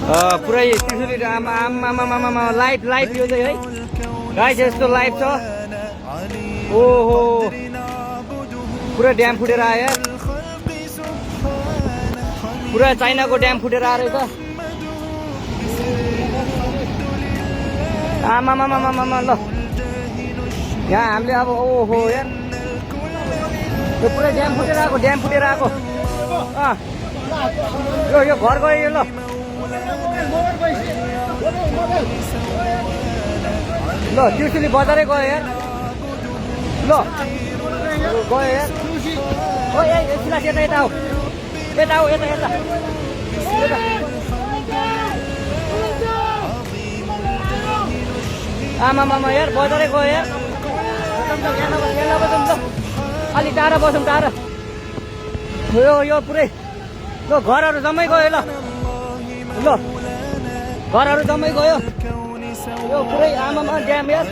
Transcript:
पुरै त्रिशुली आमा लाइट यो चाहिँ है गाइस यस्तो लाइट छ ओहो पुरा ड्याम फुटेर आयो पुरा चाइनाको ड्याम फुटेर आएर त आमा ल यहाँ हामीले अब ओहो यार यो पुरै ड्याम फुटेर आएको यो घर गयो यो ल त्रिशुली बजारै गयो यार ल गयो यार ओ यता आऊ यता आमा यार बजारै गयो यार अलि टाढा बसौँ टाढा यो पुरै ल घरहरू जम्मै गयो ल घरहरू जम्मै गयो यो पुरै आमामा ड्याम यार